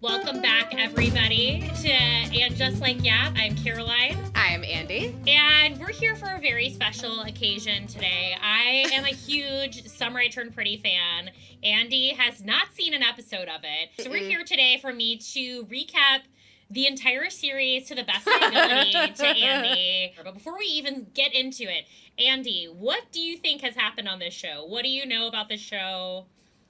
Welcome back, everybody, to And Just Like Yeah. I'm Caroline. I'm Andi. And we're here for a very special occasion today. I am a huge Summer I Turned Pretty fan. Andi has not seen an episode of it. So we're here today for me to recap the entire series to the best of my ability to Andi. But before we even get into it, Andi, what do you think has happened on this show? What do you know about the show?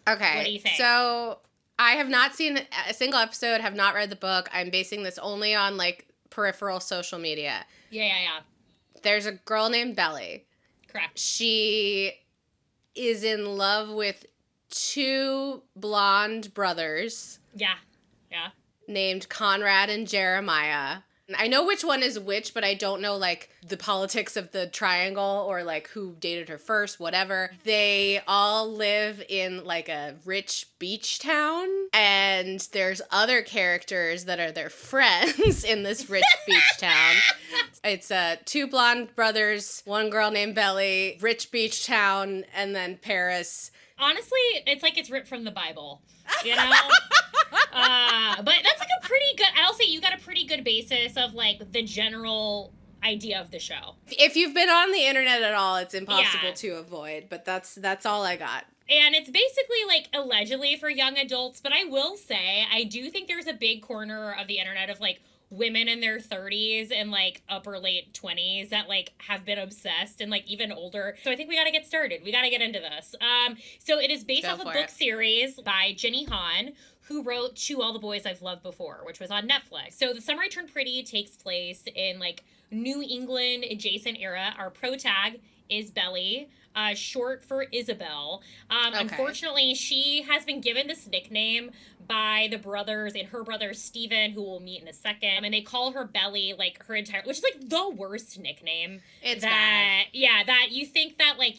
Okay. What do you think? So I have not seen a single episode, have not read the book. I'm basing this only on like peripheral social media. Yeah. There's a girl named Belly. Correct. She is in love with two blonde brothers. Yeah. Named Conrad and Jeremiah. I know which one is which, but I don't know, like, the politics of the triangle or, like, who dated her first, whatever. They all live in, like, a rich beach town, and there's other characters that are their friends in this rich beach town. It's two blonde brothers, one girl named Belly, rich beach town, and then Paris. Honestly, it's like it's ripped from the Bible, you know? But that's like a pretty good, I'll say you got a pretty good basis of like the general idea of the show. If you've been on the internet at all, it's impossible to avoid, but that's all I got. And it's basically like allegedly for young adults, but I will say, I do think there's a big corner of the internet of like women in their 30s and like upper late 20s that like have been obsessed and like even older. So I think we got to get started. We got to get into this. So it is based off a book series by Jenny Han, who wrote To All the Boys I've Loved Before, which was on Netflix. So The Summer I Turned Pretty takes place in like New England adjacent era. Our protag is Belly, short for Isabel. Unfortunately, she has been given this nickname by the brothers and her brother Steven, who we'll meet in a second. And they call her Belly like her entire, which is like the worst nickname. It's bad. Yeah, that you think that like,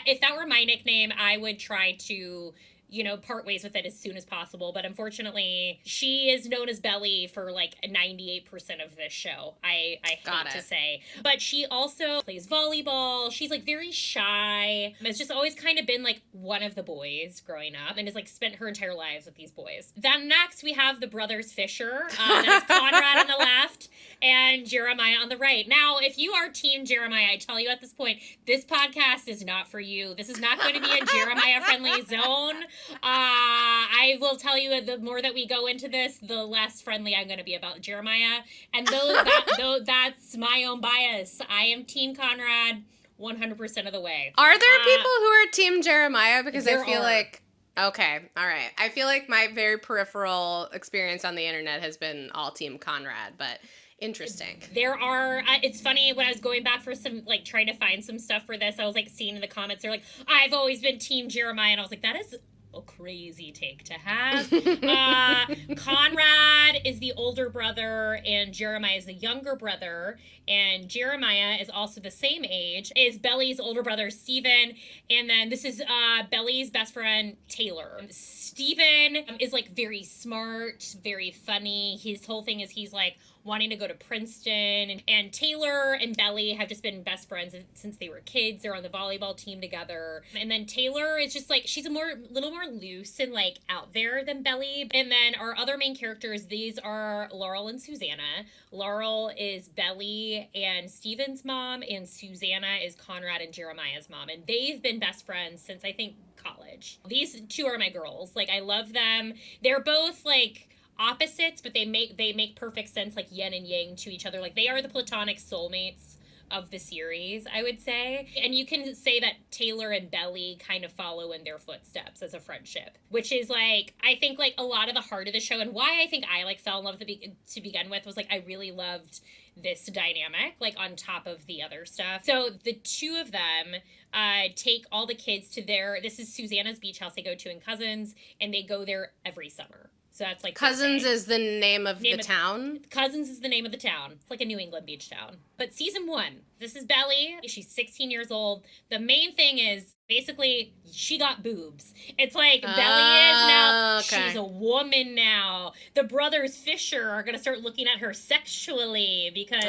if that were my nickname, I would try to, you know, part ways with it as soon as possible. But unfortunately, she is known as Belly for like 98% of this show. I hate to say. But she also plays volleyball. She's like very shy. Has just always kind of been like one of the boys growing up and has like spent her entire lives with these boys. Then next we have the brothers Fisher. That's Conrad on the left and Jeremiah on the right. Now, if you are Team Jeremiah, I tell you at this point, this podcast is not for you. This is not going to be a Jeremiah-friendly zone. I will tell you the more that we go into this, the less friendly I'm going to be about Jeremiah. And that's my own bias. I am Team Conrad 100% of the way. Are there people who are Team Jeremiah? Because I feel like... Okay, all right. I feel like my very peripheral experience on the internet has been all Team Conrad, but... Interesting. There are, it's funny, when I was going back for some, like, trying to find some stuff for this, I was, like, seeing in the comments, they're like, I've always been Team Jeremiah, and I was like, that is a crazy take to have. Conrad is the older brother, and Jeremiah is the younger brother, and Jeremiah is also the same age, is Belly's older brother, Steven, and then this is Belly's best friend, Taylor. Steven is, like, very smart, very funny. His whole thing is he's, like, wanting to go to Princeton. And Taylor and Belly have just been best friends since they were kids. They're on the volleyball team together. And then Taylor is just like, she's little more loose and like out there than Belly. And then our other main characters, these are Laurel and Susannah. Laurel is Belly and Steven's mom, and Susannah is Conrad and Jeremiah's mom. And they've been best friends since I think college. These two are my girls. Like, I love them. They're both like opposites, but they make perfect sense, like yin and yang to each other. Like, they are the platonic soulmates of the series, I would say. And you can say that Taylor and Belly kind of follow in their footsteps as a friendship, which is like, I think like a lot of the heart of the show, and why I think I like fell in love to begin with was like, I really loved this dynamic, like on top of the other stuff. So the two of them take all the kids to this is Susannah's beach house they go to in Cousins, and they go there every summer. So that's like Cousins is the name of the town? Cousins is the name of the town. It's like a New England beach town. But season 1, this is Belly. She's 16 years old. The main thing is Basically, she got boobs. It's like Belly is now, okay. she's a woman now. The brothers Fisher are going to start looking at her sexually because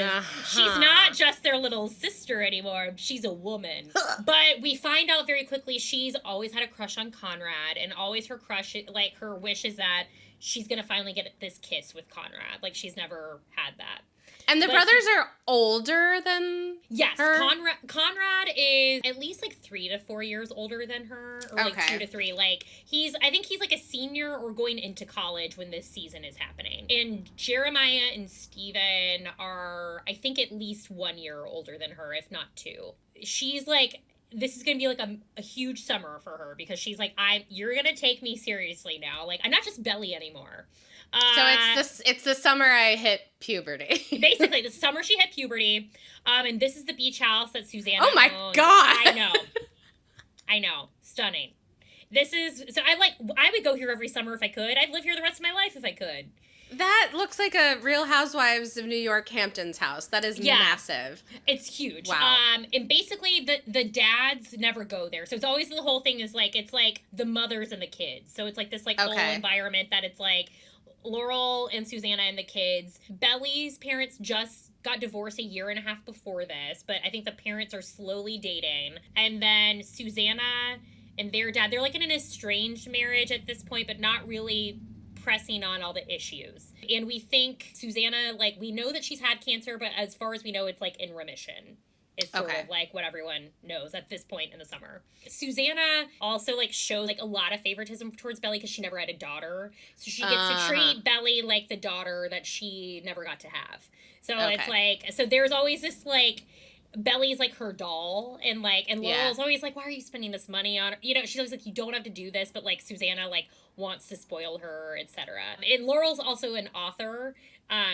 she's not just their little sister anymore. She's a woman. But we find out very quickly she's always had a crush on Conrad, and always her crush, like her wish is that she's going to finally get this kiss with Conrad. Like, she's never had that. And the brothers are older than yes, her? Conrad is at least like 3 to 4 years older than her, or like 2 to 3. Like I think he's like a senior or going into college when this season is happening. And Jeremiah and Steven are, I think, at least 1 year older than her, if not 2. She's like, this is going to be like a huge summer for her because she's like, you're going to take me seriously now. Like, I'm not just Belly anymore. So it's the summer I hit puberty. Basically, the summer she hit puberty. And this is the beach house that Susannah Oh my owns. God. I know. Stunning. This is, so I would go here every summer if I could. I'd live here the rest of my life if I could. That looks like a Real Housewives of New York Hamptons house. That is massive. It's huge. Wow. And basically the dads never go there. So it's always, the whole thing is like, it's like the mothers and the kids. So it's like this like whole environment that it's like Laurel and Susannah and the kids. Belly's parents just got divorced a year and a half before this, but I think the parents are slowly dating. And then Susannah and their dad, they're like in an estranged marriage at this point, but not really pressing on all the issues. And we think Susannah, like, we know that she's had cancer, but as far as we know, it's like in remission. Is sort of like what everyone knows at this point in the summer. Susannah also like shows like a lot of favoritism towards Belly because she never had a daughter. So she gets to treat Belly like the daughter that she never got to have. So it's like, so there's always this like, Belly's like her doll, and Laurel's always like, why are you spending this money on her? You know, she's always like, you don't have to do this, but like Susannah like wants to spoil her, etc. And Laurel's also an author,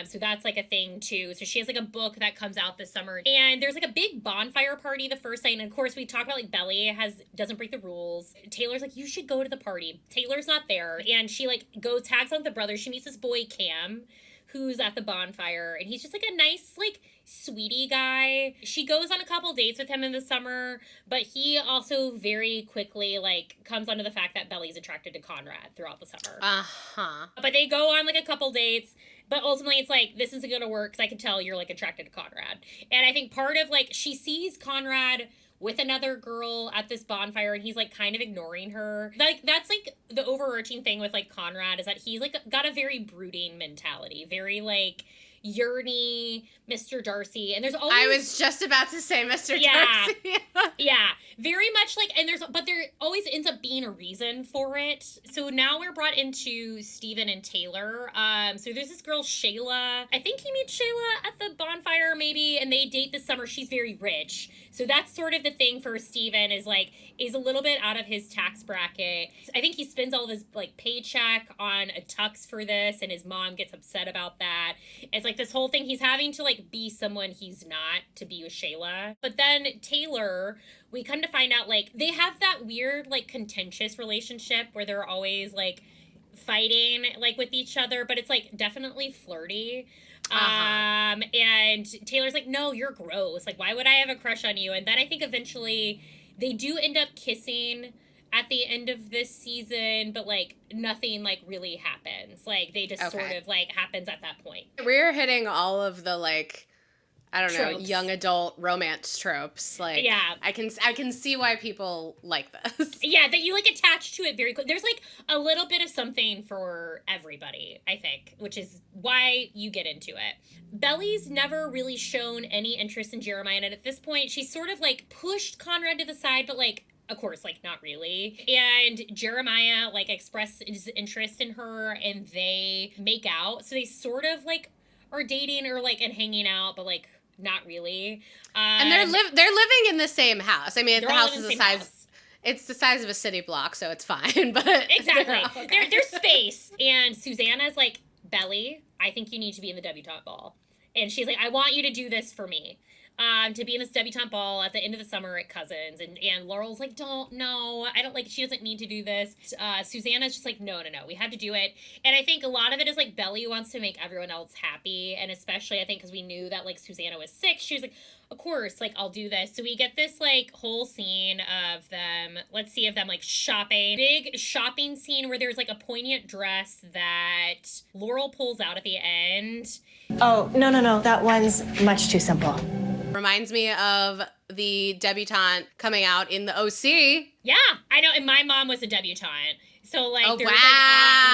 so that's like a thing too. So she has like a book that comes out this summer, and there's like a big bonfire party the first night. And of course we talk about like Belly doesn't break the rules. Taylor's like, you should go to the party. Taylor's not there, and she like tags on with the brothers. She meets this boy Cam, who's at the bonfire, and he's just like a nice like sweetie guy. She goes on a couple dates with him in the summer, but he also very quickly like comes onto the fact that Belly's attracted to Conrad throughout the summer. But they go on like a couple dates, but ultimately it's like, this isn't gonna work because I can tell you're like attracted to Conrad. And I think part of like, she sees Conrad with another girl at this bonfire, and he's like kind of ignoring her. Like, that's like the overarching thing with like Conrad, is that he's like got a very brooding mentality, very like yearny Mr. Darcy. And there's always, I was just about to say Mr. Darcy. Yeah, very much like, and but there always ends up being a reason for it. So now we're brought into Steven and Taylor. So there's this girl Shayla. I think he meets Shayla at the bonfire maybe, and they date this summer. She's very rich. So that's sort of the thing for Steven, is a little bit out of his tax bracket. I think he spends all of his like paycheck on a tux for this, and his mom gets upset about that. It's like this whole thing, he's having to like be someone he's not to be with Shayla. But then Taylor, we come to find out like they have that weird like contentious relationship where they're always like fighting like with each other, but it's like definitely flirty. And Taylor's like, no, you're gross. Like, why would I have a crush on you? And then I think eventually they do end up kissing at the end of this season, but like nothing like really happens. Like they just sort of like happens at that point. We're hitting all of the like, I don't know, Tropes. young adult romance tropes. Like, yeah, I can see why people like this. Yeah, that you like attach to it very quick. There's like a little bit of something for everybody, I think, which is why you get into it. Belly's never really shown any interest in Jeremiah, and at this point, she's sort of like pushed Conrad to the side, but like, of course, like not really. And Jeremiah like expresses interest in her, and they make out. So they sort of like are dating or like and hanging out, but like not really. And they're living in the same house. I mean, the house is the size. House. It's the size of a city block, so it's fine. But exactly, there's space. And Susannah's like, Belly, I think you need to be in the debutante ball. And she's like, I want you to do this for me. to be in this debutante ball at the end of the summer at Cousins. And Laurel's like, I don't like, she doesn't need to do this. Susannah's just like, no, we have to do it. And I think a lot of it is like Belly wants to make everyone else happy. And especially I think because we knew that like Susannah was sick, she was like, of course, like, I'll do this. So we get this, like, whole scene of them, let's see, of them, like, shopping. Big shopping scene where there's, like, a poignant dress that Laurel pulls out at the end. Oh, no, that one's much too simple. Reminds me of the debutante coming out in the OC. Yeah, I know, and my mom was a debutante. So, like, oh, there's, wow. like,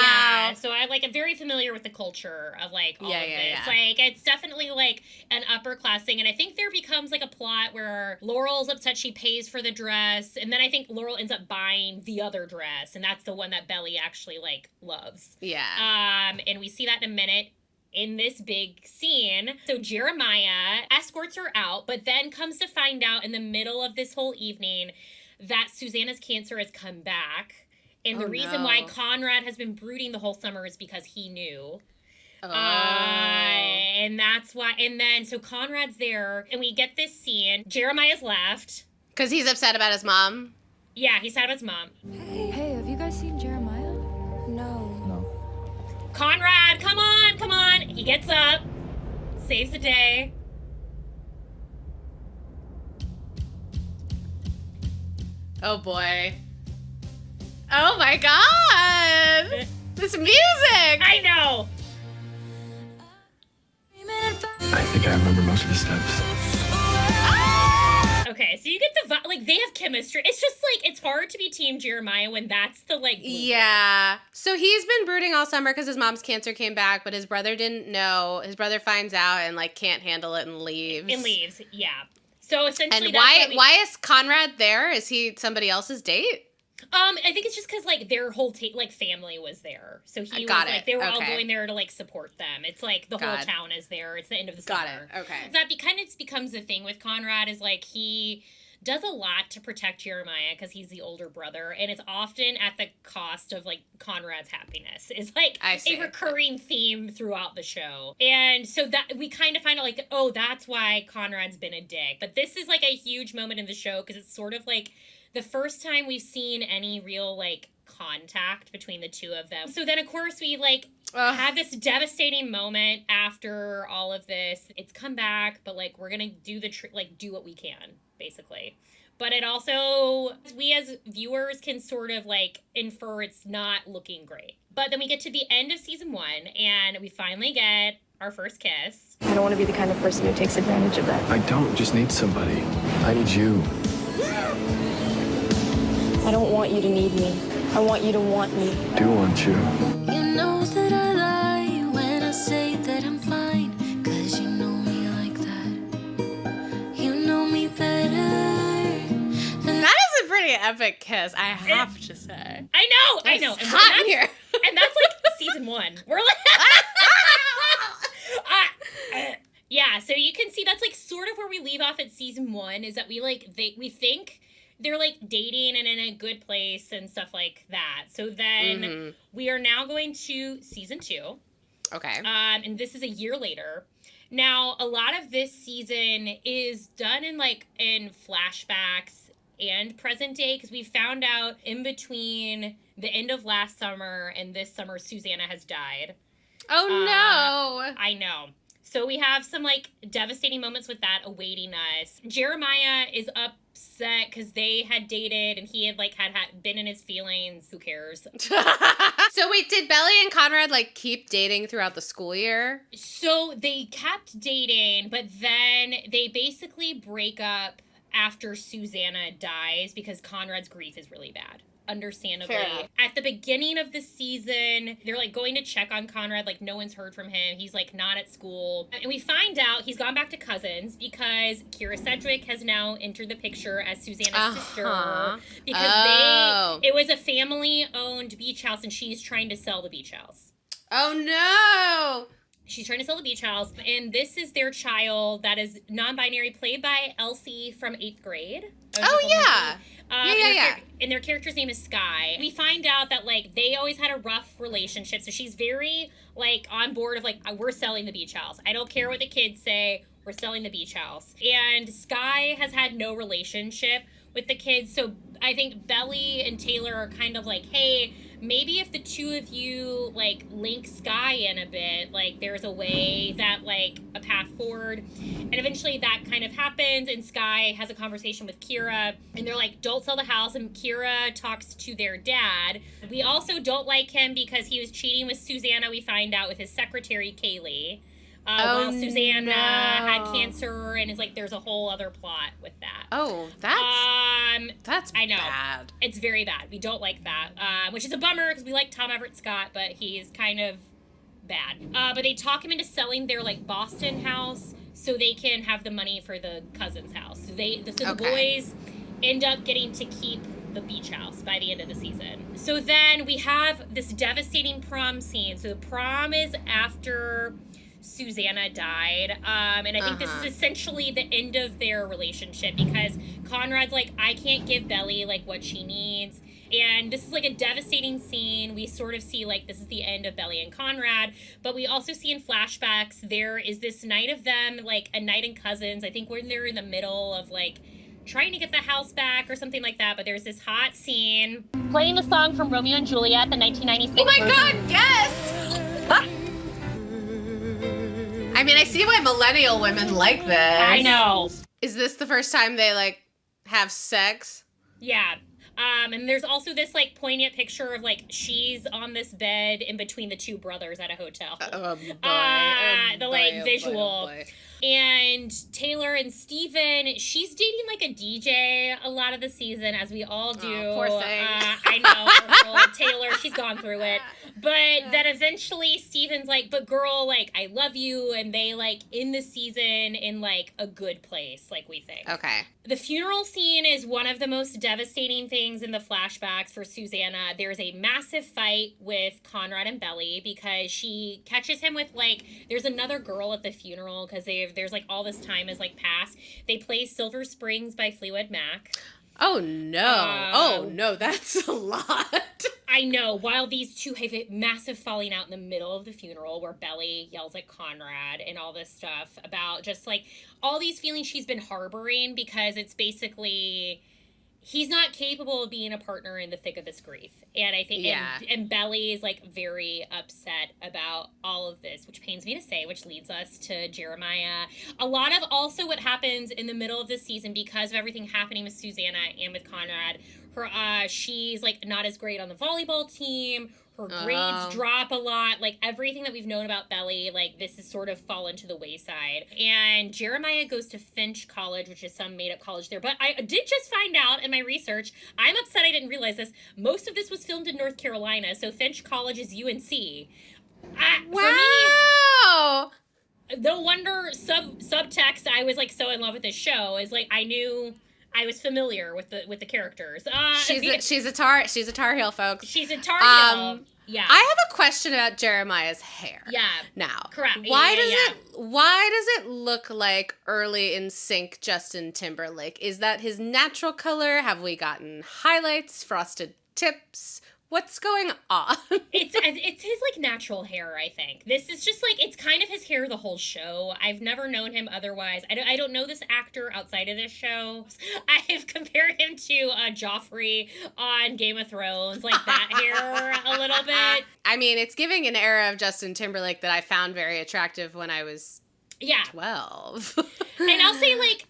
yeah. So, I'm very familiar with the culture of, like, all of this. Yeah. Like, it's definitely, like, an upper class thing. And I think there becomes, like, a plot where Laurel's upset she pays for the dress. And then I think Laurel ends up buying the other dress. And that's the one that Belly actually, like, loves. Yeah. And we see that in a minute in this big scene. So Jeremiah escorts her out, but then comes to find out in the middle of this whole evening that Susannah's cancer has come back. And the reason why Conrad has been brooding the whole summer is because he knew. Oh. And that's why. And then, so Conrad's there, and we get this scene. Jeremiah's left. Because he's upset about his mom? Yeah, he's sad about his mom. Hey, have you guys seen Jeremiah? No. Conrad, come on. He gets up, saves the day. Oh, boy. Oh my god! This music! I know! I think I remember most of the steps. Okay, so you get the like, they have chemistry. It's just like, it's hard to be Team Jeremiah when that's the like blueprint. Yeah. So he's been brooding all summer because his mom's cancer came back, but his brother didn't know. His brother finds out and like can't handle it and leaves. Yeah. So essentially, and that's why is Conrad there? Is he somebody else's date? I think it's just because like their whole like family was there, so he was like they were all going there to like support them. It's like the whole town is there. It's the end of the summer. Got it. Okay. So that kind of becomes the thing with Conrad is like he does a lot to protect Jeremiah because he's the older brother, and it's often at the cost of like Conrad's happiness. Is like a recurring theme throughout the show, and so that we kind of find out like, oh, that's why Conrad's been a dick. But this is like a huge moment in the show because it's sort of like the first time we've seen any real, like, contact between the two of them. So then, of course, we, like, have this devastating moment after all of this. It's come back, but, like, we're gonna do do what we can, basically. But it also, we as viewers can sort of, like, infer it's not looking great. But then we get to the end of season 1, and we finally get our first kiss. I don't want to be the kind of person who takes advantage of that. I don't just need somebody. I need you. I don't want you to need me. I want you to want me. I do want you. You know that I lie when I say that I'm fine, 'cause you know me like that. You know me better. That is a pretty epic kiss, I have to say. I know. It's hot in here. And that's like season 1. We're like, yeah. So you can see that's like sort of where we leave off at season 1 is that we think they're like dating and in a good place and stuff like that. So then we are now going to season 2. Okay. And this is a year later. Now, a lot of this season is done in flashbacks and present day because we found out in between the end of last summer and this summer, Susannah has died. Oh, no. I know. So we have some like devastating moments with that awaiting us. Jeremiah is upset because they had dated and he had been in his feelings. Who cares? So wait, did Belly and Conrad like keep dating throughout the school year? So they kept dating, but then they basically break up after Susannah dies because Conrad's grief is really bad. Understandably. At the beginning of the season, they're like going to check on Conrad, like no one's heard from him. He's like not at school. And we find out he's gone back to Cousins because Kira Sedgwick has now entered the picture as Susannah's sister. Because it was a family owned beach house and she's trying to sell the beach house. Oh no! She's trying to sell the beach house, and this is their child that is non-binary, played by Elsie from 8th grade. Oh, yeah. Yeah. And their character's name is Sky. We find out that, like, they always had a rough relationship, so she's very, like, on board of, like, we're selling the beach house. I don't care what the kids say, we're selling the beach house. And Sky has had no relationship with the kids, so I think Belly and Taylor are kind of like, hey, maybe if the two of you, like, link Sky in a bit, like, there's a way that, like, a path forward. And eventually that kind of happens, and Sky has a conversation with Kira, and they're like, don't sell the house, and Kira talks to their dad. We also don't like him because he was cheating with Susannah, we find out, with his secretary, Kaylee. While Susannah had cancer, and it's like there's a whole other plot with that. Oh, that's I know. bad. It's very bad. We don't like that, which is a bummer because we like Tom Everett Scott, but he's kind of bad. But they talk him into selling their, like, Boston house so they can have the money for the cousin's house. So the boys end up getting to keep the beach house by the end of the season. So then we have this devastating prom scene. So the prom is after Susannah died, and I think this is essentially the end of their relationship because Conrad's like, I can't give Belly, like, what she needs, and this is, like, a devastating scene. We sort of see, like, this is the end of Belly and Conrad, but we also see in flashbacks there is this night of them, like, a night in Cousins, I think when they're in the middle of, like, trying to get the house back or something like that, but there's this hot scene. Playing the song from Romeo and Juliet, the 1996 Oh my version. God, yes! I mean, I see why millennial women like this. I know. Is this the first time they, like, have sex? Yeah. And there's also this, like, poignant picture of, like, she's on this bed in between the two brothers at a hotel. Visual. And Taylor and Steven, she's dating, like, a DJ a lot of the season, as we all do. Oh, poor thing. I know. Girl, Taylor, she's gone through it. But then eventually Steven's like, but girl, like, I love you. And they, like, end the season in, like, a good place, like, we think. Okay. The funeral scene is one of the most devastating things in the flashbacks for Susannah. There's a massive fight with Conrad and Belly because she catches him with, like, there's another girl at the funeral because there's, like, all this time has, like, passed. They play Silver Springs by Fleetwood Mac. Oh, no. That's a lot. I know. While these two have a massive falling out in the middle of the funeral where Belly yells at Conrad and all this stuff about just, like, all these feelings she's been harboring because it's basically he's not capable of being a partner in the thick of this grief. And I think, and Belly is, like, very upset about all of this, which pains me to say, which leads us to Jeremiah. A lot of also what happens in the middle of this season because of everything happening with Susannah and with Conrad, she's, like, not as great on the volleyball team. Her grades drop a lot. Like, everything that we've known about Belly, like, this has sort of fallen to the wayside. And Jeremiah goes to Finch College, which is some made-up college there. But I did just find out in my research, I'm upset I didn't realize this, most of this was filmed in North Carolina, so Finch College is UNC. Wow! For me, no wonder subtext I was, like, so in love with this show is, like, I knew I was familiar with the characters. She's a Tar Heel, folks. She's a Tar Heel. Yeah. I have a question about Jeremiah's hair. Yeah. Now, correct. Why does it look like early in sync Justin Timberlake? Is that his natural color? Have we gotten highlights, frosted tips? What's going on? It's his, like, natural hair, I think. This is just, like, it's kind of his hair the whole show. I've never known him otherwise. I don't know this actor outside of this show. I've compared him to Joffrey on Game of Thrones, like that hair a little bit. I mean, it's giving an era of Justin Timberlake that I found very attractive when I was 12. And I'll say, like,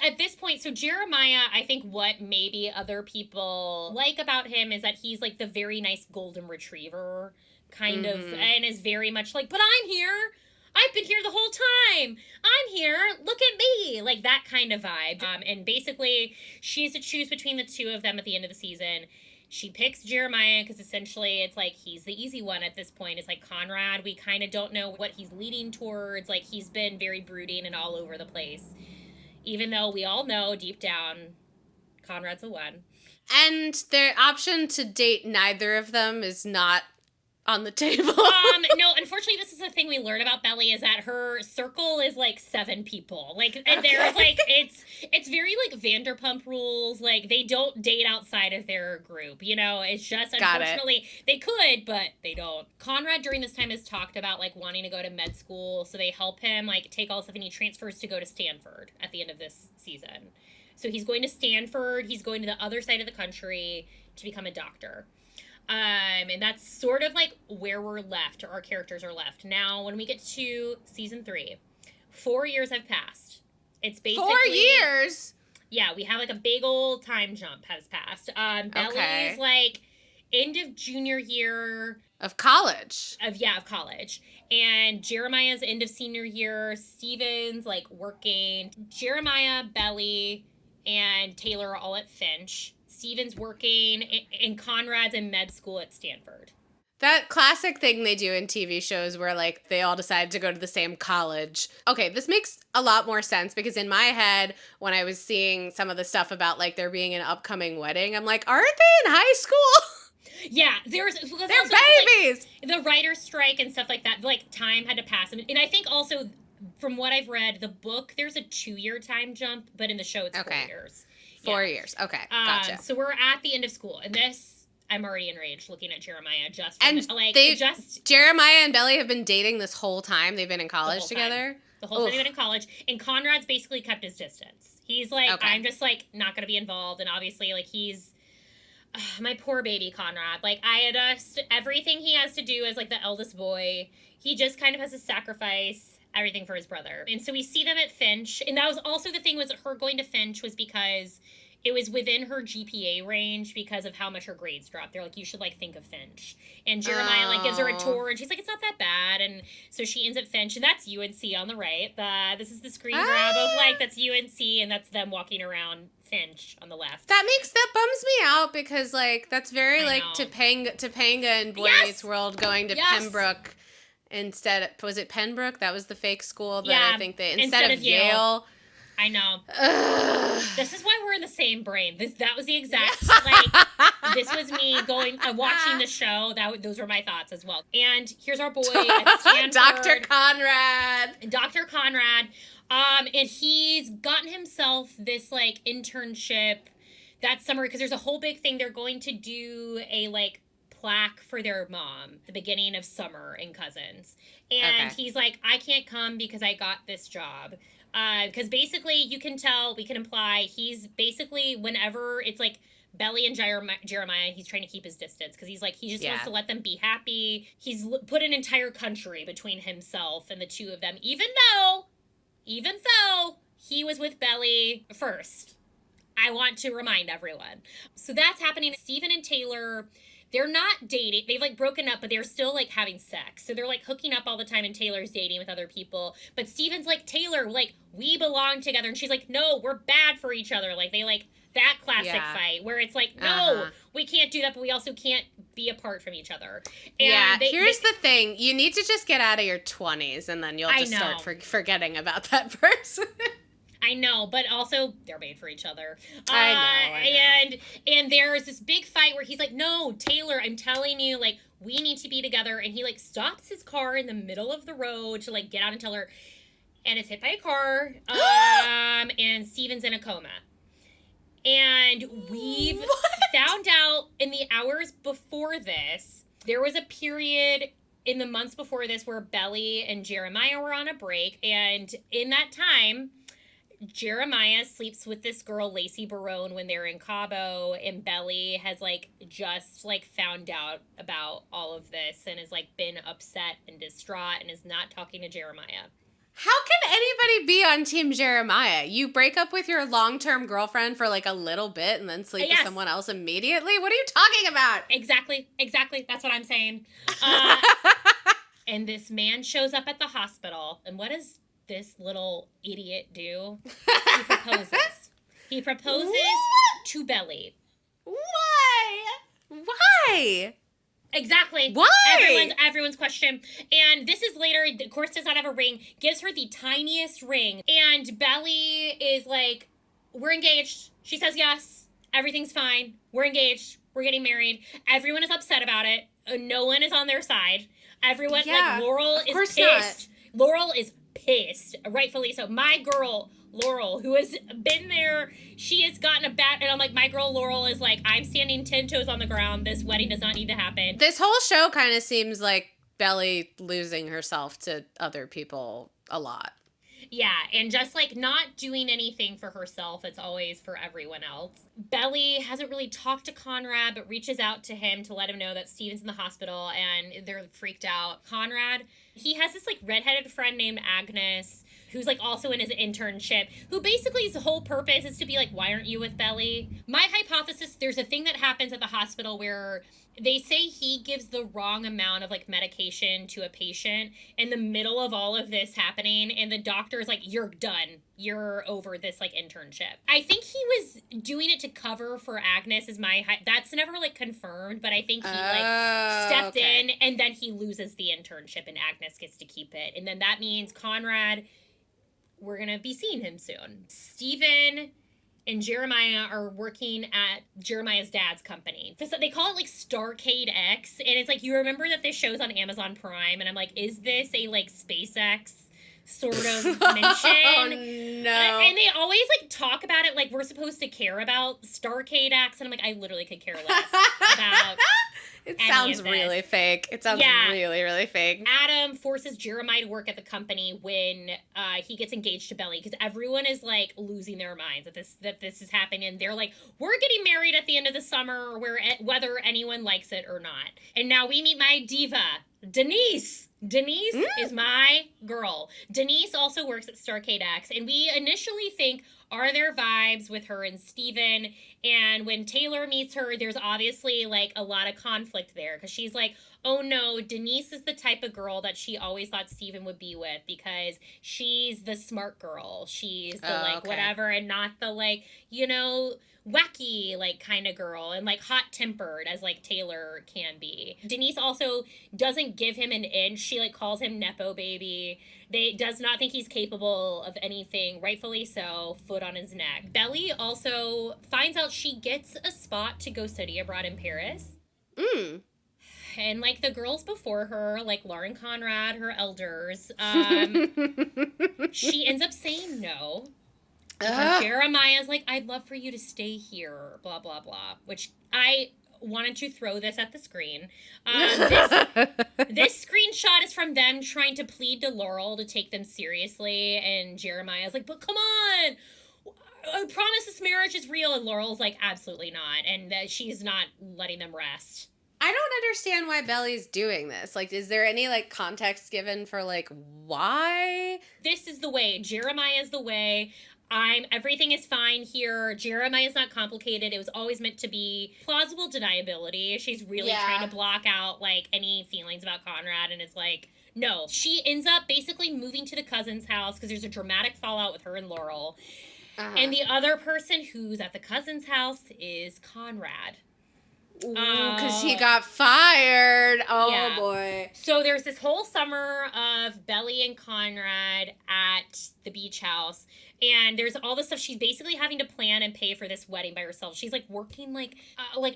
at this point, so Jeremiah, I think what maybe other people like about him is that he's, like, the very nice golden retriever kind of, and is very much like, but I'm here. I've been here the whole time. I'm here. Look at me. Like, that kind of vibe. And basically, she has to choose between the two of them at the end of the season. She picks Jeremiah because essentially it's like he's the easy one at this point. It's like Conrad, we kind of don't know what he's leading towards. Like, he's been very brooding and all over the place. Even though we all know deep down, Conrad's the one. And their option to date neither of them is not on the table. No, unfortunately, this is the thing we learn about Belly is that her circle is like 7 people. Like, and there's like, it's very like Vanderpump Rules. Like, they don't date outside of their group, you know? It's just, unfortunately, they could, but they don't. Conrad during this time has talked about like wanting to go to med school, so they help him like take all stuff, and he transfers to go to Stanford at the end of this season. So he's going to Stanford. He's going to the other side of the country to become a doctor. And that's sort of like where we're left, or our characters are left. Now, when we get to season 3, 4 years have passed. It's basically 4 years? Yeah, we have like a big old time jump has passed. Belly's like end of junior year. Of college. Of college. And Jeremiah's end of senior year. Steven's like working. Jeremiah, Belly, and Taylor are all at Finch. Steven's working, and Conrad's in med school at Stanford. That classic thing they do in TV shows where, like, they all decide to go to the same college. Okay, this makes a lot more sense because in my head, when I was seeing some of the stuff about, like, there being an upcoming wedding, I'm like, aren't they in high school? Yeah, they're babies! Like, the writer's strike and stuff like that, like, time had to pass. And I think also, from what I've read, the book, there's a 2-year time jump, but in the show, it's 4 years. 4 years. Okay, gotcha. So we're at the end of school, and this, I'm already enraged looking at Jeremiah just from, and like, Jeremiah and Belly have been dating this whole time. They've been in college together. The whole time they've been in college, and Conrad's basically kept his distance. He's like, I'm just like not gonna be involved, and obviously like he's my poor baby Conrad. Like I just everything he has to do as like the eldest boy, he just kind of has to sacrifice everything for his brother. And so we see them at Finch, and that was also the thing was her going to Finch was because it was within her GPA range because of how much her grades dropped. They're like, you should like think of Finch. And Jeremiah like gives her a tour, and she's like, it's not that bad. And so she ends at Finch, and that's UNC on the right. This is the screen grab of like that's UNC, and that's them walking around Finch on the left. That bums me out because like that's very like Topanga and Boy Meets World going to Pembroke instead. Was it Pembroke? That was the fake school that I think they instead of Yale. I know. This is why we're in the same brain. That was the exact like. This was me watching the show. Those were my thoughts as well. And here's our boy at Stanford, Dr. Conrad. Dr. Conrad, and he's gotten himself this like internship that summer because there's a whole big thing. They're going to do a like plaque for their mom the beginning of summer in Cousins, and he's like, I can't come because I got this job. Because basically, you can tell, we can imply, he's basically, whenever it's like Belly and Jeremiah, he's trying to keep his distance. Because he's like, he just wants to let them be happy. He's put an entire country between himself and the two of them, even though he was with Belly first. I want to remind everyone. So that's happening. Steven and Taylor, they're not dating. They've like broken up, but they're still like having sex. So they're like hooking up all the time, and Taylor's dating with other people. But Steven's like, Taylor, like we belong together. And she's like, no, we're bad for each other. Like they like that classic fight where it's like, no, we can't do that, but we also can't be apart from each other. And here's the thing. You need to just get out of your 20s and then you'll just start forgetting about that person. I know, but also they're made for each other. I know. And there's this big fight where he's like, no, Taylor, I'm telling you, like, we need to be together. And he, like, stops his car in the middle of the road to, like, get out and tell her. And it's hit by a car. And Steven's in a coma. And we've found out in the hours before this, there was a period in the months before this where Belly and Jeremiah were on a break. And in that time, Jeremiah sleeps with this girl, Lacey Barone, when they're in Cabo, and Belly has, like, just, like, found out about all of this and has, like, been upset and distraught and is not talking to Jeremiah. How can anybody be on Team Jeremiah? You break up with your long-term girlfriend for, like, a little bit and then sleep with someone else immediately? What are you talking about? Exactly. That's what I'm saying. And this man shows up at the hospital, and what is this little idiot do? He proposes to Belly. Why? Exactly. Why? Everyone's question. And this is later, of course, does not have a ring, gives her the tiniest ring. And Belly is like, we're engaged. She says yes. Everything's fine. We're engaged. We're getting married. Everyone is upset about it. no one is on their side. Everyone, Yeah, like, Laurel of is course pissed. Laurel is pissed, rightfully so. My girl, Laurel, who has been there, she has gotten a bat, and I'm like, my girl Laurel is like, I'm standing 10 toes on the ground. This wedding does not need to happen. This whole show kind of seems like Belly losing herself to other people a lot. Yeah, and just like not doing anything for herself, it's always for everyone else. Belly hasn't really talked to Conrad, but reaches out to him to let him know that Steven's in the hospital, and they're freaked out. Conrad, he has this like redheaded friend named Agnes, who's like also in his internship, who basically his whole purpose is to be like, why aren't you with Belly? My hypothesis, there's a thing that happens at the hospital where they say he gives the wrong amount of like medication to a patient in the middle of all of this happening, and the doctor is like, you're done, you're over this like internship. I think he was doing it to cover for Agnes, is that's never like confirmed, but I think he like stepped in, and then he loses the internship and Agnes gets to keep it, and then that means Conrad, we're gonna be seeing him soon. Steven and Jeremiah are working at Jeremiah's dad's company. They call it like Starcade X, and it's like, you remember that this show's on Amazon Prime, and I'm like, is this a like SpaceX sort of mention? Oh, no. And they always like talk about it like we're supposed to care about Starcade X, and I'm like, I literally could care less about it any sounds of this. really fake. It sounds really, really fake. Adam forces Jeremiah to work at the company when he gets engaged to Belly, because everyone is like losing their minds that this is happening, and they're like, we're getting married at the end of the summer, whether anyone likes it or not. And now we meet my diva, Denise. Denise is my girl. Denise also works at Starcade X, and we initially think, are there vibes with her and Steven? And when Taylor meets her, there's obviously like a lot of conflict there, because she's like, oh no, Denise is the type of girl that she always thought Steven would be with, because she's the smart girl. She's the whatever, and not the like, you know, wacky like kind of girl, and like hot tempered as like Taylor can be. Denise also doesn't give him an inch. She like calls him Nepo baby. Does not think he's capable of anything, rightfully so, foot on his neck. Belly also finds out she gets a spot to go study abroad in Paris. And like the girls before her, like Lauren Conrad, her elders, she ends up saying no. Because Jeremiah's like, I'd love for you to stay here, blah, blah, blah. Which I wanted to throw this at the screen. This screenshot is from them trying to plead to Laurel to take them seriously. And Jeremiah's like, but come on, I promise this marriage is real. And Laurel's like, absolutely not. And she's not letting them rest. I don't understand why Belly's doing this. Like, is there any, like, context given for, like, why? This is the way. Jeremiah's the way. Everything is fine here. Jeremiah's not complicated. It was always meant to be plausible deniability. She's really trying to block out, like, any feelings about Conrad, and it's like, no. She ends up basically moving to the cousin's house because there's a dramatic fallout with her and Laurel. And the other person who's at the cousin's house is Conrad. Because he got fired. Oh, boy. So there's this whole summer of Belly and Conrad at the beach house. And there's all this stuff. She's basically having to plan and pay for this wedding by herself. She's like working like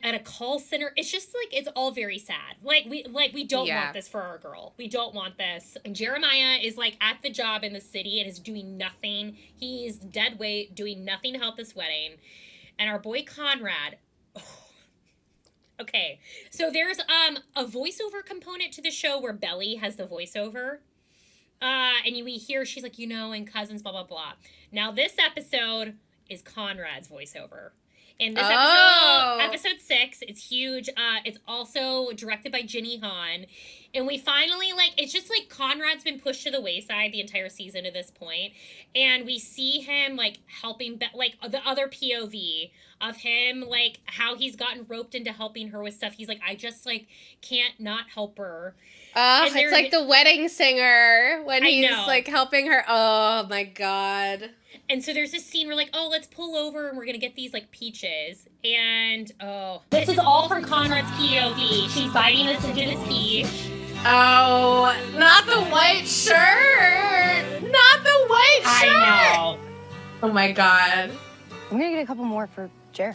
at a call center. It's just like, it's all very sad. We don't want this for our girl. We don't want this. And Jeremiah is like at the job in the city and is doing nothing. He's dead weight, doing nothing to help this wedding. And our boy Conrad, okay, so there's a voiceover component to the show where Belly has the voiceover. And we hear she's like, and cousins, blah, blah, blah. Now, this episode is Conrad's voiceover. And this episode 6, it's huge. It's also directed by Jenny Han. And we finally, it's just Conrad's been pushed to the wayside the entire season to this point. And we see him, helping, the other POV of him, how he's gotten roped into helping her with stuff. He's like, I just, can't not help her. It's like the wedding singer when he's, helping her. Oh, my God. And so there's this scene where let's pull over and we're going to get these peaches. And, this is all from Conrad's POV. She's biting us into this peach. Oh, not the white shirt. Not the white shirt. I know. Oh my God. I'm gonna get a couple more for Jer.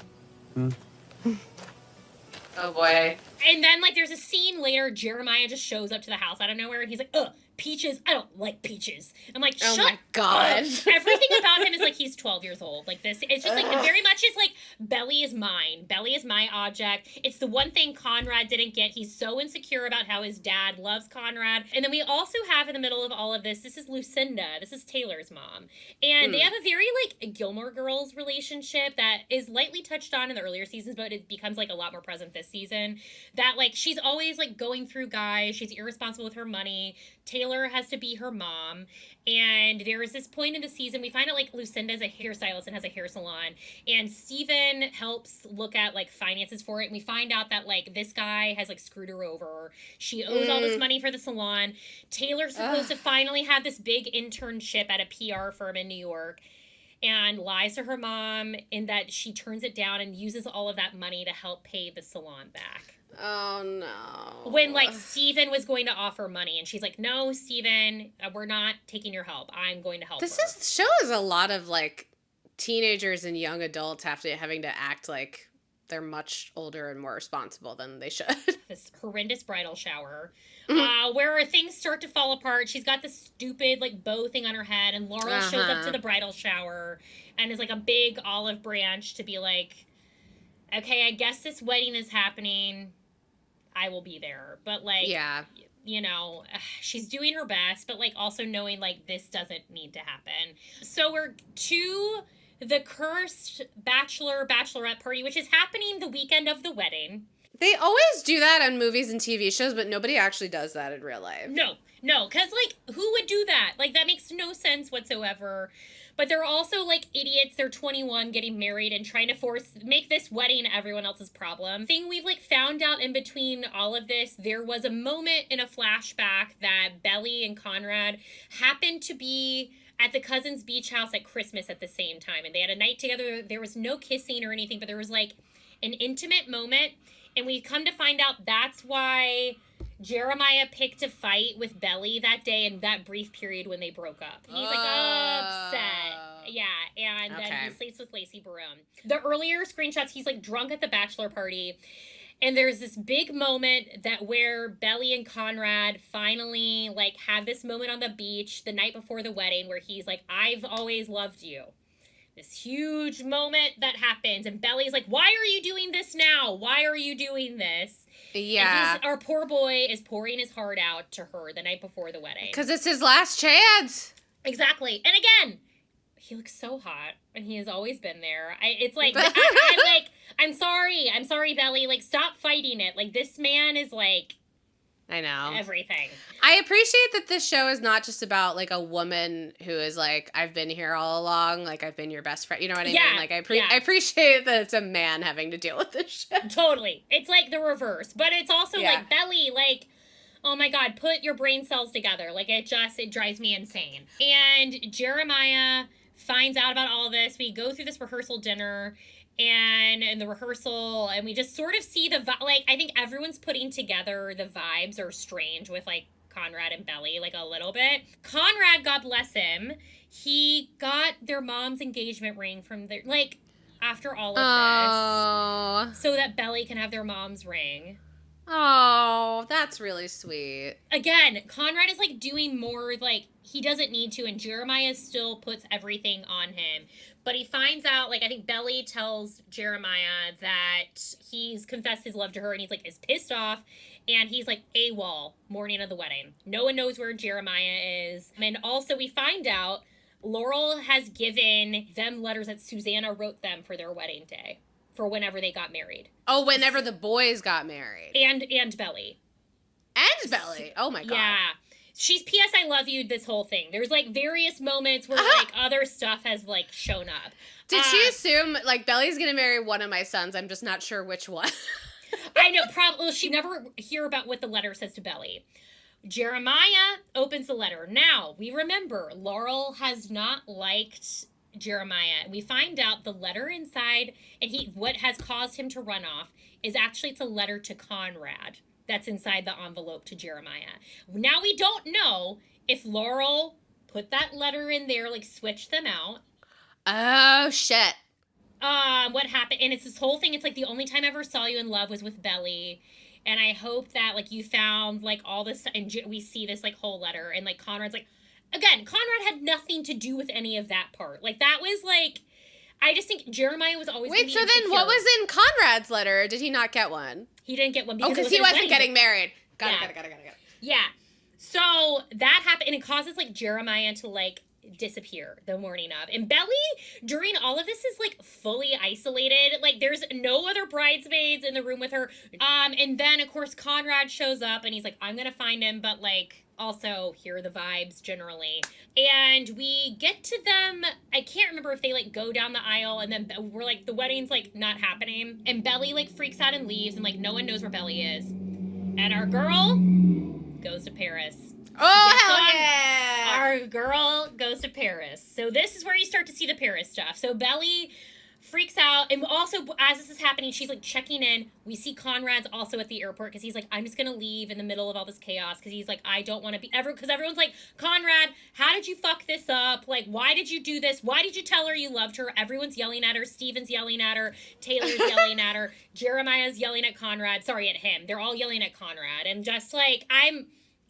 Oh, boy. And then, like, there's a scene later, Jeremiah just shows up to the house out of nowhere, and he's like, ugh, peaches? I don't like peaches. I'm like, shut Oh, my God. up. Everything about him is like he's 12 years old. Like, this, it's just, like, it very much is, like, Belly is mine. Belly is my object. It's the one thing Conrad didn't get. He's so insecure about how his dad loves Conrad. And then we also have, in the middle of all of this is Lucinda. This is Taylor's mom. And they have a very, like, Gilmore Girls relationship that is lightly touched on in the earlier seasons, but it becomes, like, a lot more present this season. That, like, she's always, like, going through guys. She's irresponsible with her money. Taylor has to be her mom. And there is this point in the season, we find out, like, Lucinda is a hairstylist and has a hair salon. And Steven helps look at, like, finances for it. And we find out that, like, this guy has, like, screwed her over. She owes all this money for the salon. Taylor's supposed to finally have this big internship at a PR firm in New York. And lies to her mom in that she turns it down and uses all of that money to help pay the salon back. Oh, no. When, like, Steven was going to offer money, and she's like, no, Steven, we're not taking your help. I'm going to help her. Show is a lot of, like, teenagers and young adults having to act like they're much older and more responsible than they should. This horrendous bridal shower, where things start to fall apart. She's got this stupid, like, bow thing on her head, and Laurel shows up to the bridal shower, and is, like, a big olive branch to be like, okay, I guess this wedding is happening. I will be there. But, like, you know, she's doing her best, but, like, also knowing, like, this doesn't need to happen. So we're to the cursed bachelorette party, which is happening the weekend of the wedding. They always do that on movies and TV shows, but nobody actually does that in real life. No, because, like, who would do that? Like, that makes no sense whatsoever. But they're also, like, idiots. They're 21, getting married, and trying to make this wedding everyone else's problem. Thing we've, like, found out in between all of this, there was a moment in a flashback that Belly and Conrad happened to be at the cousin's beach house at Christmas at the same time. And they had a night together. There was no kissing or anything, but there was, like, an intimate moment. And we come to find out that's why Jeremiah picked a fight with Belly that day in that brief period when they broke up. He's like upset. Yeah, and then he sleeps with Lacey Barone. The earlier screenshots, he's like drunk at the bachelor party. And there's this big moment where Belly and Conrad finally like have this moment on the beach the night before the wedding where he's like, I've always loved you. This huge moment that happens, and Belly's like, why are you doing this now? Why are you doing this? Yeah. And our poor boy is pouring his heart out to her the night before the wedding. Because it's his last chance. Exactly. And again, he looks so hot, and he has always been there. It's like, I'm sorry, Belly. Like, stop fighting it. Like, this man is like, I know. Everything. I appreciate that this show is not just about, like, a woman who is, like, I've been here all along, like, I've been your best friend. You know what I mean? Like, I appreciate that it's a man having to deal with this shit. Totally. It's, like, the reverse. But it's also, like, Belly, like, oh, my God, put your brain cells together. Like, it drives me insane. And Jeremiah finds out about all of this. We go through this rehearsal dinner and the rehearsal, and we just sort of see like, I think everyone's putting together the vibes are strange with, like, Conrad and Belly, like, a little bit. Conrad, God bless him, he got their mom's engagement ring from their, like, after all of this, so that Belly can have their mom's ring. Oh, that's really sweet. Again, Conrad is, like, doing more, like, he doesn't need to, and Jeremiah still puts everything on him. But he finds out, like, I think Belly tells Jeremiah that he's confessed his love to her, and he's, like, is pissed off, and he's, like, AWOL morning of the wedding. No one knows where Jeremiah is. And also we find out Laurel has given them letters that Susannah wrote them for their wedding day, for whenever they got married. Oh, whenever the boys got married. And Belly. And Belly. Oh, my God. Yeah. She's P.S. I love you this whole thing. There's, like, various moments where, like, other stuff has, like, shown up. Did she assume, like, Belly's gonna marry one of my sons? I'm just not sure which one. I know, probably. She never hear about what the letter says to Belly. Jeremiah opens the letter. Now, we remember, Laurel has not liked Jeremiah. We find out the letter inside, and what has caused him to run off is actually it's a letter to Conrad that's inside the envelope to Jeremiah. Now we don't know if Laurel put that letter in there, like switched them out. Oh, shit. what happened, and it's this whole thing. It's like the only time I ever saw you in love was with Belly. And I hope that, like, you found, like, all this, and we see this, like, whole letter, and, like, Conrad's like, again, Conrad had nothing to do with any of that part. Like, that was, like, I just think Jeremiah was always Wait, so then what was in Conrad's letter? Did he not get one? He didn't get one because he wasn't getting married. Got it. Yeah. So that happened, and it causes, like, Jeremiah to, like, disappear the morning of. And Belly, during all of this, is, like, fully isolated. Like, there's no other bridesmaids in the room with her. And then, of course, Conrad shows up, and he's like, I'm gonna find him, but, like, also, here are the vibes, generally. And we get to them, I can't remember if they, like, go down the aisle, and then we're, like, the wedding's, like, not happening. And Belly, like, freaks out and leaves, and, like, no one knows where Belly is. And our girl goes to Paris. Oh, hell yeah! Our girl goes to Paris. So this is where you start to see the Paris stuff. So Belly freaks out. And also, as this is happening, she's, like, checking in. We see Conrad's also at the airport because he's like, I'm just going to leave in the middle of all this chaos because he's like, I don't want to be ever, because everyone's like, Conrad, how did you fuck this up? Like, why did you do this? Why did you tell her you loved her? Everyone's yelling at her. Steven's yelling at her. Taylor's yelling at her. Jeremiah's yelling at Conrad. Sorry, at him. They're all yelling at Conrad. And just, like,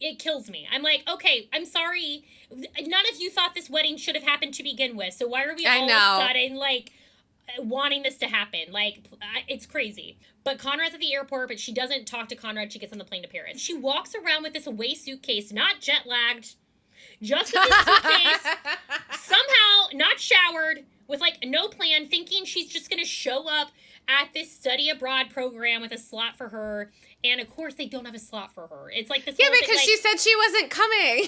it kills me. I'm like, okay, I'm sorry. None of you thought this wedding should have happened to begin with. So why are we all of a sudden, like, wanting this to happen? Like, it's crazy. But Conrad's at the airport, but she doesn't talk to Conrad. She gets on the plane to Paris. She walks around with this away suitcase, not jet lagged, just with this suitcase, somehow not showered, with, like, no plan, thinking she's just going to show up at this study abroad program with a slot for her. And, of course, they don't have a slot for her. It's like this. Yeah, whole because thing, she said she wasn't coming.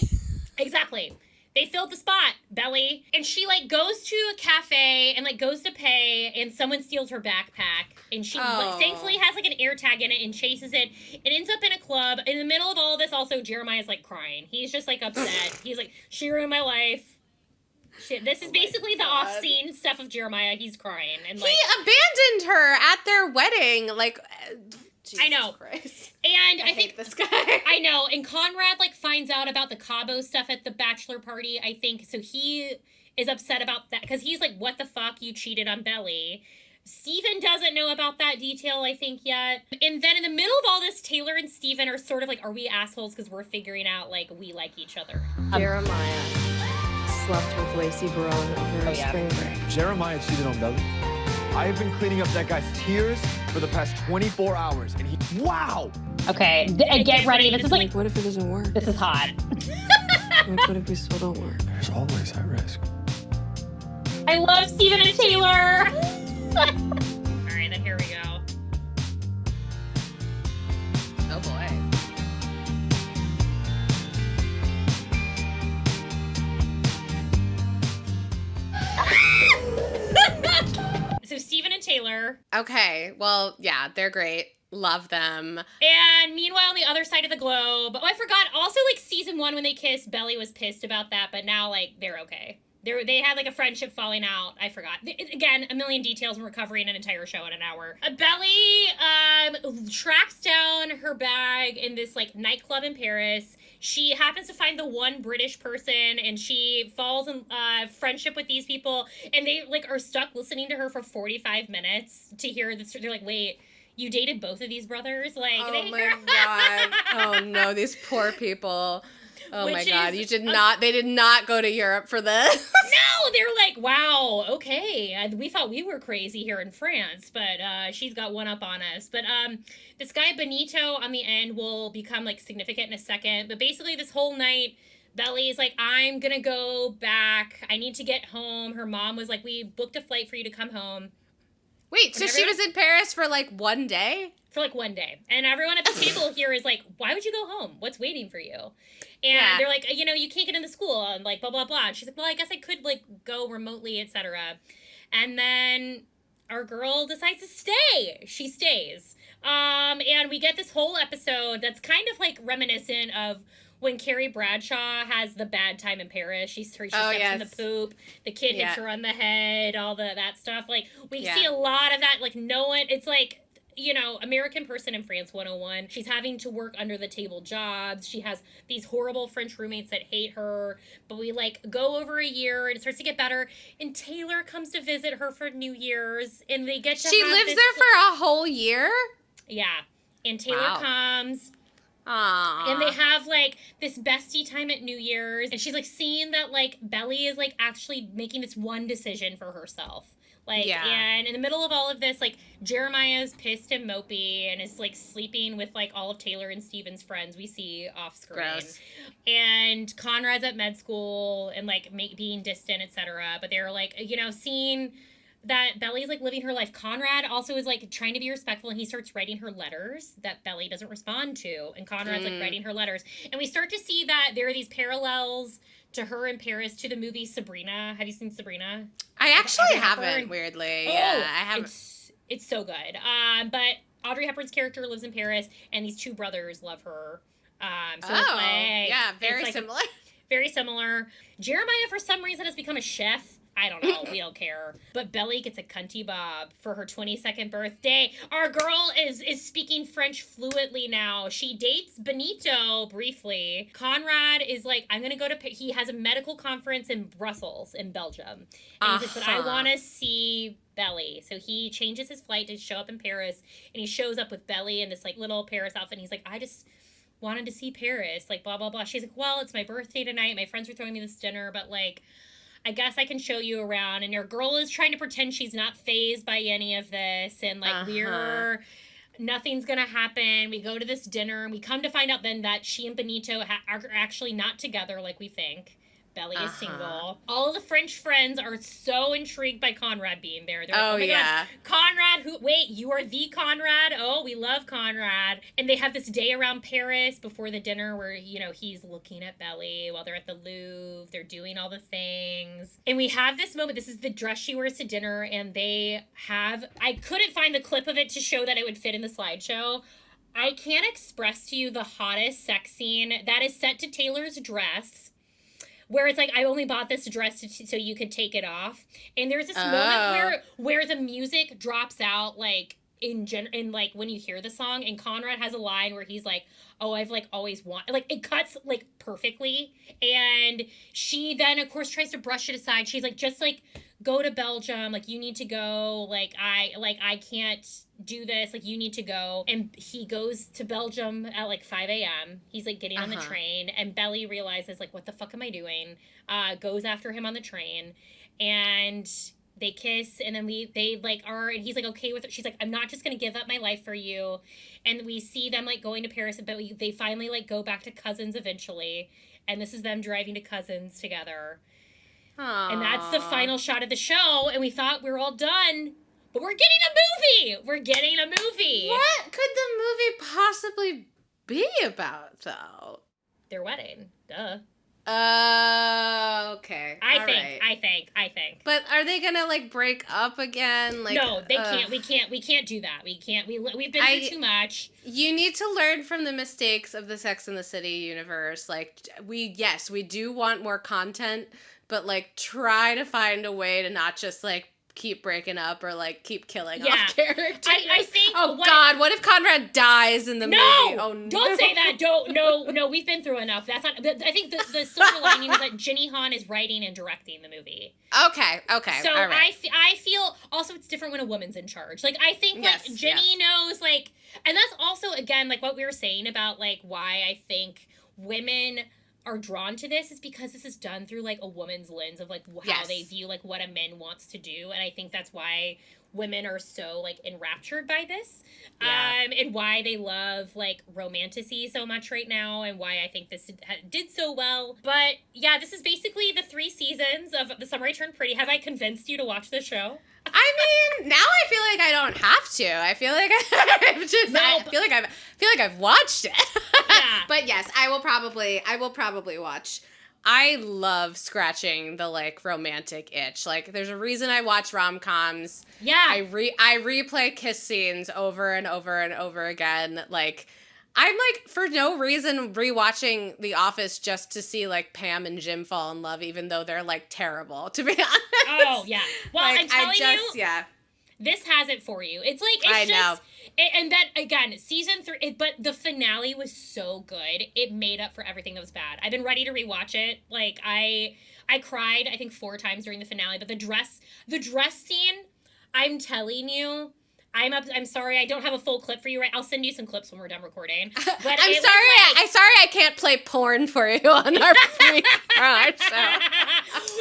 Exactly. They filled the spot, Belly. And she, like, goes to a cafe and, like, goes to pay, and someone steals her backpack. And she thankfully has, like, an air tag in it and chases it. It ends up in a club. In the middle of all this, also, Jeremiah's, like, crying. He's just, like, upset. He's like, she ruined my life. Shit, this is basically the off-scene stuff of Jeremiah. He's crying. And, like, he abandoned her at their wedding. Like, Jesus I know. Christ. And I hate think this guy. I know. And Conrad, like, finds out about the Cabo stuff at the bachelor party, I think. So he is upset about that because he's like, what the fuck? You cheated on Belly. Steven doesn't know about that detail, I think, yet. And then in the middle of all this, Taylor and Steven are sort of like, are we assholes because we're figuring out, like, we like each other? Jeremiah slept with Lacey Barone over spring break. Jeremiah cheated on Belly. I have been cleaning up that guy's tears for the past 24 hours, and he... Wow! Okay, get ready. This is like, What if it doesn't work? this is hot. Like, what if we still don't work? There's always that risk. I love Steven and Taylor. All right, then here we go. Oh, boy. So Steven and Taylor. Okay, well, yeah, they're great. Love them. And meanwhile, on the other side of the globe, oh, I forgot. Also, like, season 1 when they kissed, Belly was pissed about that, but now, like, they're okay. They had, like, a friendship falling out. I forgot. Again, a million details, and we're covering an entire show in an hour. Belly tracks down her bag in this, like, nightclub in Paris. She happens to find the one British person, and she falls in friendship with these people, and they, like, are stuck listening to her for 45 minutes to hear this. They're like, wait, you dated both of these brothers? Like, Oh, my God. Oh, no, these poor people. Oh, my God. They did not go to Europe for this. No, they're like, wow, okay. We thought we were crazy here in France, but she's got one up on us. But this guy Benito on the end will become, like, significant in a second. But basically this whole night, Belly's like, I'm gonna go back. I need to get home. Her mom was like, we booked a flight for you to come home. Wait, so she was in Paris for, like, one day? For, like, one day. And everyone at the table here is like, why would you go home? What's waiting for you? And they're like, you know, you can't get into school, and, like, blah, blah, blah. And she's like, well, I guess I could, like, go remotely, etc. And then our girl decides to stay. She stays. And we get this whole episode that's kind of, like, reminiscent of when Carrie Bradshaw has the bad time in Paris. She steps in the poop. The kid hits her on the head, all that stuff. Like, we see a lot of that. Like, no one, it's like, you know, American person in France 101. She's having to work under the table jobs. She has these horrible French roommates that hate her. But we like go over a year and it starts to get better. And Taylor comes to visit her for New Year's and they get to She have lives this, there for a whole year? Yeah. And Taylor Wow. comes. Aww. And they have, like, this bestie time at New Year's. And she's, like, seeing that, like, Belly is, like, actually making this one decision for herself. Like, Yeah. and in the middle of all of this, like, Jeremiah's pissed and mopey and is, like, sleeping with, like, all of Taylor and Steven's friends we see off screen. Gross. And Conrad's at med school and, like, being distant, etc. But they're, like, you know, seeing that Belly's, like, living her life. Conrad also is, like, trying to be respectful, and he starts writing her letters that Belly doesn't respond to. And Conrad's, like, writing her letters. And we start to see that there are these parallels to her in Paris to the movie Sabrina. Have you seen Sabrina? I actually Audrey haven't, Hepburn? weirdly. Oh, Yeah, I haven't. It's so good. But Audrey Hepburn's character lives in Paris, and these two brothers love her. So it's like, yeah, it's very like similar. very similar. Jeremiah, for some reason, has become a chef. I don't know. We don't care. But Belly gets a cunty bob for her 22nd birthday. Our girl is speaking French fluently now. She dates Benito briefly. Conrad is like, I'm going to go to... He has a medical conference in Brussels, in Belgium. And he says, but I want to see Belly. So he changes his flight to show up in Paris. And he shows up with Belly in this like little Paris outfit. And he's like, I just wanted to see Paris. Like, blah, blah, blah. She's like, well, it's my birthday tonight. My friends are throwing me this dinner. But like... I guess I can show you around. And your girl is trying to pretend she's not fazed by any of this. And, like, nothing's going to happen. We go to this dinner. And we come to find out then that she and Benito are actually not together like we think. Belly is single. All the French friends are so intrigued by Conrad being there. They're like, oh my God, Conrad, wait, you are the Conrad? Oh, we love Conrad. And they have this day around Paris before the dinner where, you know, he's looking at Belly while they're at the Louvre. They're doing all the things. And we have this moment. This is the dress she wears to dinner. And I couldn't find the clip of it to show that it would fit in the slideshow. I can't express to you the hottest sex scene that is set to Taylor's dress. Where it's like, I only bought this dress so you could take it off. And there's this moment where the music drops out, like, in like, when you hear the song. And Conrad has a line where he's like, oh, I've, like, always wanted... Like, it cuts, like, perfectly. And she then, of course, tries to brush it aside. She's like, just, like, go to Belgium. Like, you need to go. Like, I can't do this. Like, you need to go. And he goes to Belgium at, like, 5 a.m. He's, like, getting on the train. And Belly realizes, like, what the fuck am I doing? Goes after him on the train. And they kiss. And then they like, are... And he's, like, okay with it. She's like, I'm not just going to give up my life for you. And we see them, like, going to Paris. But they finally, like, go back to Cousins eventually. And this is them driving to Cousins together. Aww. And that's the final shot of the show. And we thought we were all done. But we're getting a movie! We're getting a movie! What could the movie possibly be about, though? Their wedding. Duh. Okay. I think. But are they gonna, like, break up again? Like, no, they can't. We can't do that. We can't. We've been through too much. You need to learn from the mistakes of the Sex and the City universe. Like, we do want more content, but, like, try to find a way to not just, like, keep breaking up or, like, keep killing off characters. I think... God, what if Conrad dies in the movie? Oh, no. Don't say that. No, we've been through enough. That's not... I think the silver lining is that Jenny Han is writing and directing the movie. Okay, So all right. I feel... Also, it's different when a woman's in charge. Like, I think, like, Jenny knows, like... And that's also, again, like, what we were saying about, like, why I think women are drawn to this is because this is done through, like, a woman's lens of, like, how they view, like, what a man wants to do. And I think that's why women are so, like, enraptured by this. And why they love, like, romantasy so much right now, and why I think this did so well. But, yeah, this is basically the 3 seasons of The Summer I Turned Pretty. Have I convinced you to watch this show? I mean, now I feel like I don't have to. I feel like I feel like I've watched it. Yeah. But yes, I will probably watch. I love scratching the, like, romantic itch. Like, there's a reason I watch rom-coms. Yeah. I replay kiss scenes over and over and over again. Like, I'm, like, for no reason rewatching The Office just to see, like, Pam and Jim fall in love, even though they're, like, terrible, to be honest. Oh, yeah. Well, like, I'm telling you, yeah. This has it for you. It's like, I it's know. just, and that, again, season 3, but the finale was so good. It made up for everything that was bad. I've been ready to rewatch it. Like, I cried, I think, 4 times during the finale, but the dress scene, I'm telling you, I'm sorry, I don't have a full clip for you, right? I'll send you some clips when we're done recording. But I'm sorry I can't play porn for you on our our show.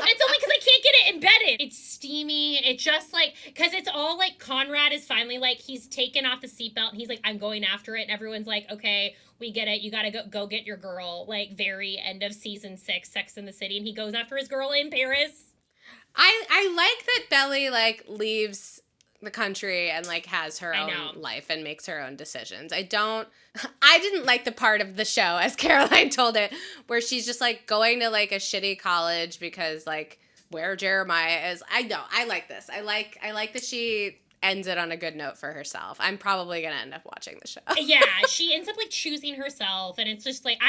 It's only because I can't get it embedded. It's steamy. It's just like, because it's all like Conrad is finally like, he's taken off the seatbelt and he's like, I'm going after it. And everyone's like, okay, we get it. You got to go get your girl. Like, very end of season 6, Sex in the City. And he goes after his girl in Paris. I like that Belly, like, leaves the country and, like, has her own life and makes her own decisions. I didn't like the part of the show, as Caroline told it, where she's just, like, going to, like, a shitty college because, like, where Jeremiah is. I like this. I like that she ends it on a good note for herself. I'm probably gonna end up watching the show. Yeah, she ends up, like, choosing herself, and it's just, like,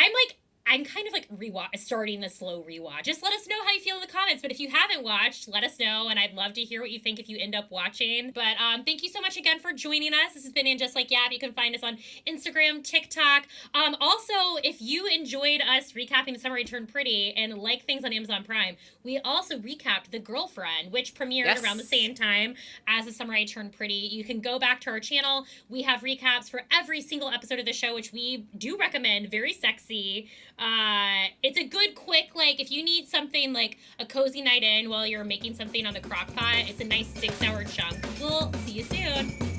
I'm kind of like starting the slow rewatch. Just let us know how you feel in the comments. But if you haven't watched, let us know. And I'd love to hear what you think if you end up watching. But thank you so much again for joining us. This has been In Just Like Yap. You can find us on Instagram, TikTok. Also, if you enjoyed us recapping The Summer I Turned Pretty and like things on Amazon Prime, we also recapped The Girlfriend, which premiered around the same time as The Summer I Turned Pretty. You can go back to our channel. We have recaps for every single episode of the show, which we do recommend. Very sexy. It's a good, quick, like, if you need something like a cozy night in while you're making something on the crock pot, it's a nice 6-hour chunk. We'll see you soon.